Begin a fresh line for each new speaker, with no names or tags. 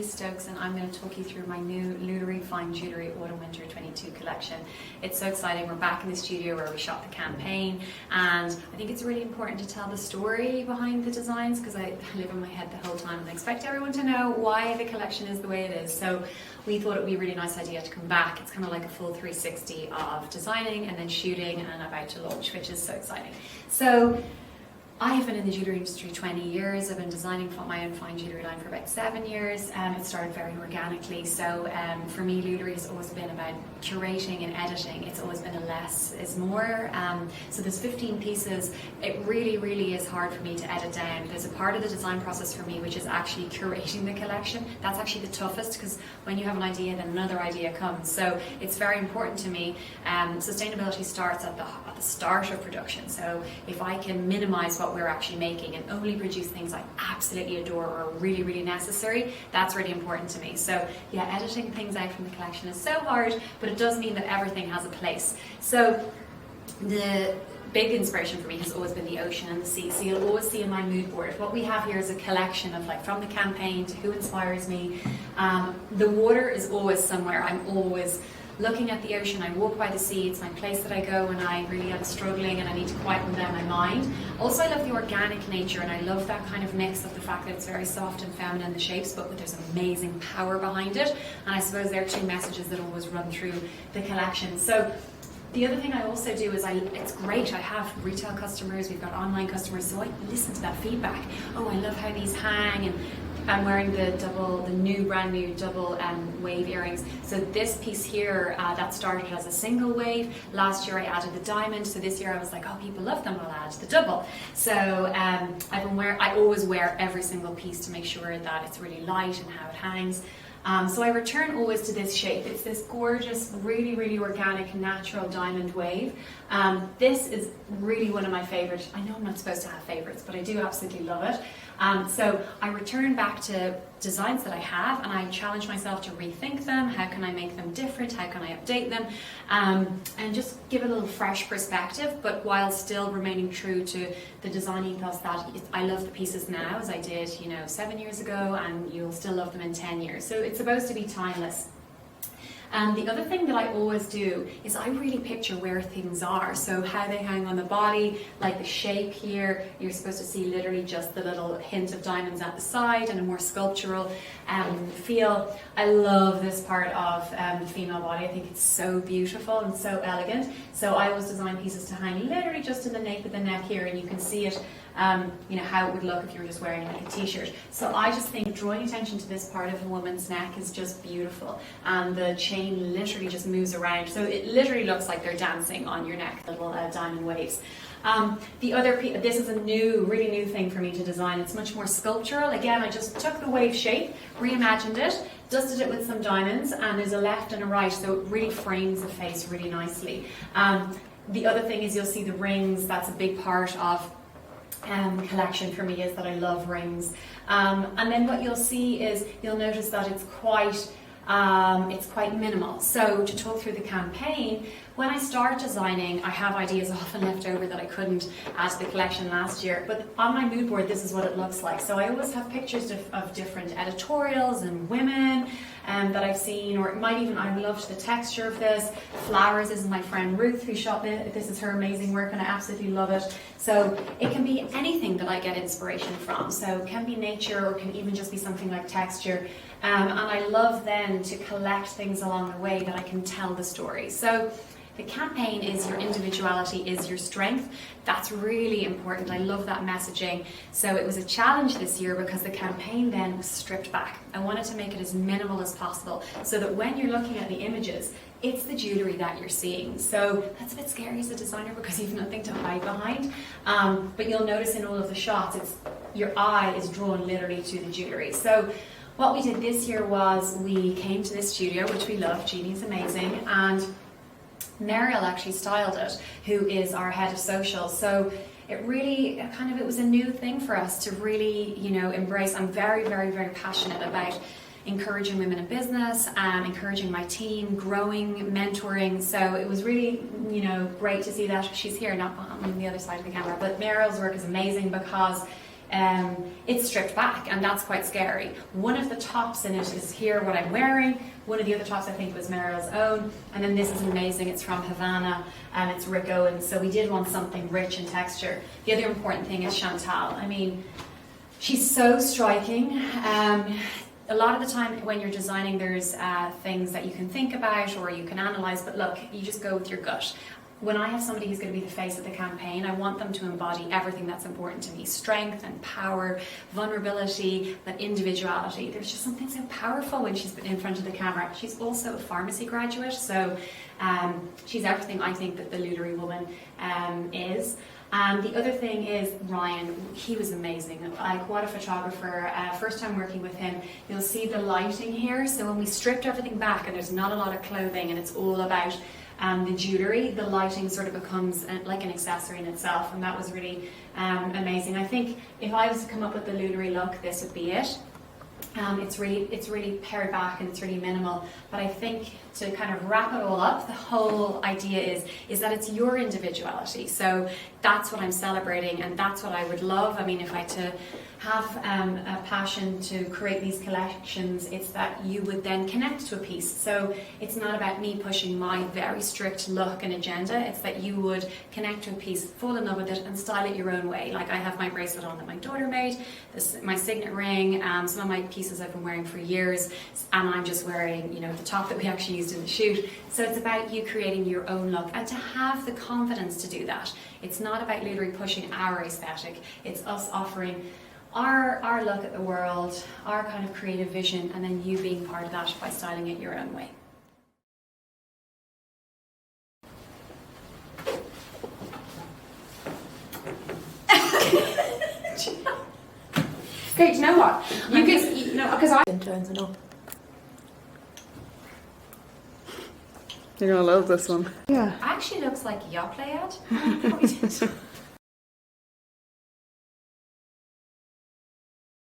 Loulerie Stokes, and I'm going to talk you through my new Loulerie Fine Jewellery Autumn Winter 22 collection. It's so exciting. We're back in the studio where we shot the campaign, and I think it's really important to tell the story behind the designs, because I live in my head the whole time and I expect everyone to know why the collection is the way it is. So we thought it would be a really nice idea to come back. It's kind of like a full 360 of designing and then shooting and about to launch, which is so exciting. So I have been in the jewellery industry 20 years. I've been designing my own fine jewellery line for about 7 years. It started very organically. So for me, Loulerie has always been about curating and editing. It's always been a less is more. So there's 15 pieces. It really, really is hard for me to edit down. There's a part of the design process for me which is actually curating the collection. That's actually the toughest, because when you have an idea, then another idea comes. So it's very important to me. Sustainability starts at the start of production. So if I can minimize what we're actually making and only produce things I absolutely adore or are really, really necessary, that's really important to me. So yeah, editing things out from the collection is so hard, but it does mean that everything has a place. So the big inspiration for me has always been the ocean and the sea. So you'll always see in my mood board, what we have here is a collection of, like, from the campaign to who inspires me. The water is always somewhere. I'm always looking at the ocean. I walk by the sea. It's my place that I go when I really am struggling and I need to quieten down my mind. Also, I love the organic nature, and I love that kind of mix of the fact that it's very soft and feminine, the shapes, but there's amazing power behind it. And I suppose there are two messages that always run through the collection. So the other thing I also do is it's great. I have retail customers, we've got online customers, so I listen to that feedback. Oh, I love how these hang, and I'm wearing the brand new double wave earrings. So this piece here, that started as a single wave. Last year I added the diamond, so this year I was like, oh, people love them, I'll add the double. So I always wear every single piece to make sure that it's really light and how it hangs. So I return always to this shape. It's this gorgeous, really, really organic, natural diamond wave. This is really one of my favorites. I know I'm not supposed to have favorites, but I do absolutely love it. So I return back to designs that I have, and I challenge myself to rethink them. How can I make them different? How can I update them? And just give a little fresh perspective, but while still remaining true to the design ethos that I love the pieces now as I did, 7 years ago, and you'll still love them in 10 years. So it's supposed to be timeless. And the other thing that I always do is I really picture where things are. So how they hang on the body, like the shape here, you're supposed to see literally just the little hint of diamonds at the side and a more sculptural feel. I love this part of the female body. I think it's so beautiful and so elegant. So I always design pieces to hang literally just in the nape of the neck here, and you can see it, how it would look if you were just wearing like a t-shirt. So I just think drawing attention to this part of a woman's neck is just beautiful, and the chain literally just moves around, so it literally looks like they're dancing on your neck, little diamond waves. This is a really new thing for me to design. It's much more sculptural. Again, I just took the wave shape, reimagined it, dusted it with some diamonds, and there's a left and a right, so it really frames the face really nicely. The other thing is you'll see the rings. That's a big part of collection for me, is that I love rings. And then what you'll see is you'll notice that it's quite minimal. So to talk through the campaign, when I start designing, I have ideas often left over that I couldn't add to the collection last year, but on my mood board this is what it looks like. So I always have pictures of different editorials and women that I've seen, or it might even, I loved the texture of this. Flowers, this is my friend Ruth who shot this. This is her amazing work and I absolutely love it. So it can be anything that I get inspiration from. So it can be nature, or it can even just be something like texture. And I love then to collect things along the way that I can tell the story. So the campaign is your individuality is your strength. That's really important. I love that messaging. So it was a challenge this year because the campaign then was stripped back. I wanted to make it as minimal as possible so that when you're looking at the images, it's the jewellery that you're seeing. So that's a bit scary as a designer because you've nothing to hide behind. But you'll notice in all of the shots, your eye is drawn literally to the jewellery. So what we did this year was we came to this studio, which we love. Jeannie's amazing, and Mariel actually styled it, who is our head of social. So it really it was a new thing for us to really, embrace. I'm very, very, very passionate about encouraging women in business, encouraging my team, growing, mentoring. So it was really, great to see that. She's here, not on the other side of the camera, but Mariel's work is amazing because it's stripped back, and that's quite scary. One of the tops in it is here, what I'm wearing. One of the other tops I think was Meryl's own, and then this is amazing. It's from Havana, and it's Rick Owens. So we did want something rich in texture. The other important thing is Chantal. I mean, she's so striking. A lot of the time when you're designing, there's things that you can think about or you can analyze, but look, you just go with your gut. When I have somebody who's going to be the face of the campaign, I want them to embody everything that's important to me. Strength and power, vulnerability, that individuality. There's just something so powerful when she's in front of the camera. She's also a pharmacy graduate, so she's everything I think that the Loulerie woman is. And the other thing is Ryan, he was amazing. Like, what a photographer. First time working with him, you'll see the lighting here. So when we stripped everything back and there's not a lot of clothing and it's all about the jewellery, the lighting sort of becomes like an accessory in itself, and that was really amazing. I think if I was to come up with the Loulerie look, this would be it. It's really pared back and it's really minimal, but I think to kind of wrap it all up, the whole idea is that it's your individuality. So that's what I'm celebrating, and that's what I would love. I mean, if I had to have a passion to create these collections, it's that you would then connect to a piece. So it's not about me pushing my very strict look and agenda, it's that you would connect to a piece, fall in love with it and style it your own way. Like, I have my bracelet on that my daughter made, my signet ring, some of my pieces I've been wearing for years, and I'm just wearing, you know, the top that we actually used in the shoot. So it's about you creating your own look, and to have the confidence to do that. It's not about Loulerie pushing our aesthetic, it's us offering our look at the world, our kind of creative vision, and then you being part of that by styling it your own way.
Okay, do you know what? You know, because I turns and all.
You're gonna love this one. Yeah.
Actually looks like a yacht layout.